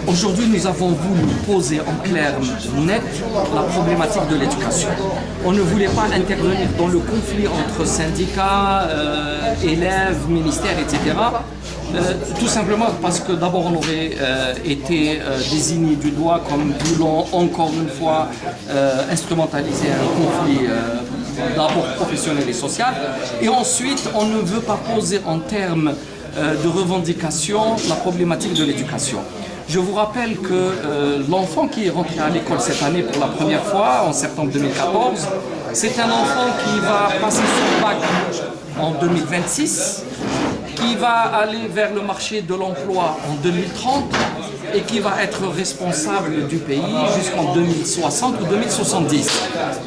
Aujourd'hui, nous avons voulu poser en clair net la problématique de l'éducation. On ne voulait pas intervenir dans le conflit entre syndicats, élèves, ministères, etc. Tout simplement parce que d'abord on aurait été désigné du doigt comme voulant encore une fois instrumentaliser un conflit d'abord professionnel et social, et ensuite on ne veut pas poser en termes de revendication la problématique de l'éducation. Je vous rappelle que l'enfant qui est rentré à l'école cette année pour la première fois, en septembre 2014, c'est un enfant qui va passer son bac en 2026, qui va aller vers le marché de l'emploi en 2030 et qui va être responsable du pays jusqu'en 2060 ou 2070.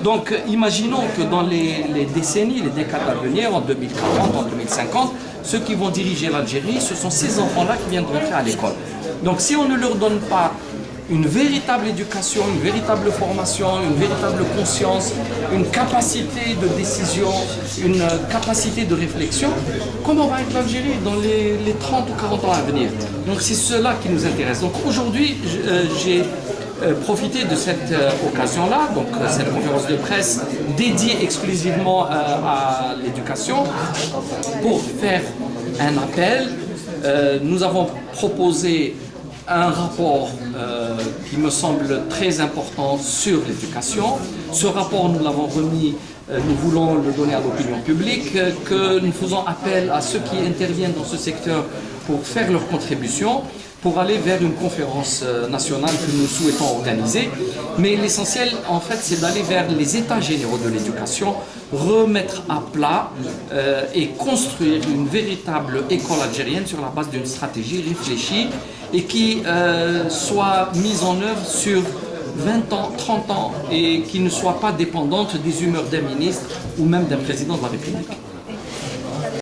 Donc imaginons que dans les décennies, les décades à venir, en 2040, en 2050, ceux qui vont diriger l'Algérie, ce sont ces enfants-là qui viennent de rentrer à l'école. Donc si on ne leur donne pas une véritable éducation, une véritable formation, une véritable conscience, une capacité de décision, une capacité de réflexion, comment va être l'Algérie dans les 30 ou 40 ans à venir? Donc c'est cela qui nous intéresse. Donc aujourd'hui, j'ai profité de cette occasion-là, donc cette conférence de presse dédiée exclusivement à l'éducation, pour faire un appel. Nous avons proposé un rapport qui me semble très important sur l'éducation. Ce rapport, nous l'avons remis, nous voulons le donner à l'opinion publique, que nous faisons appel à ceux qui interviennent dans ce secteur pour faire leur contribution, pour aller vers une conférence nationale que nous souhaitons organiser. Mais l'essentiel, en fait, c'est d'aller vers les états généraux de l'éducation, remettre à plat et construire une véritable école algérienne sur la base d'une stratégie réfléchie et qui soit mise en œuvre sur 20 ans, 30 ans et qui ne soit pas dépendante des humeurs d'un ministre ou même d'un président de la République.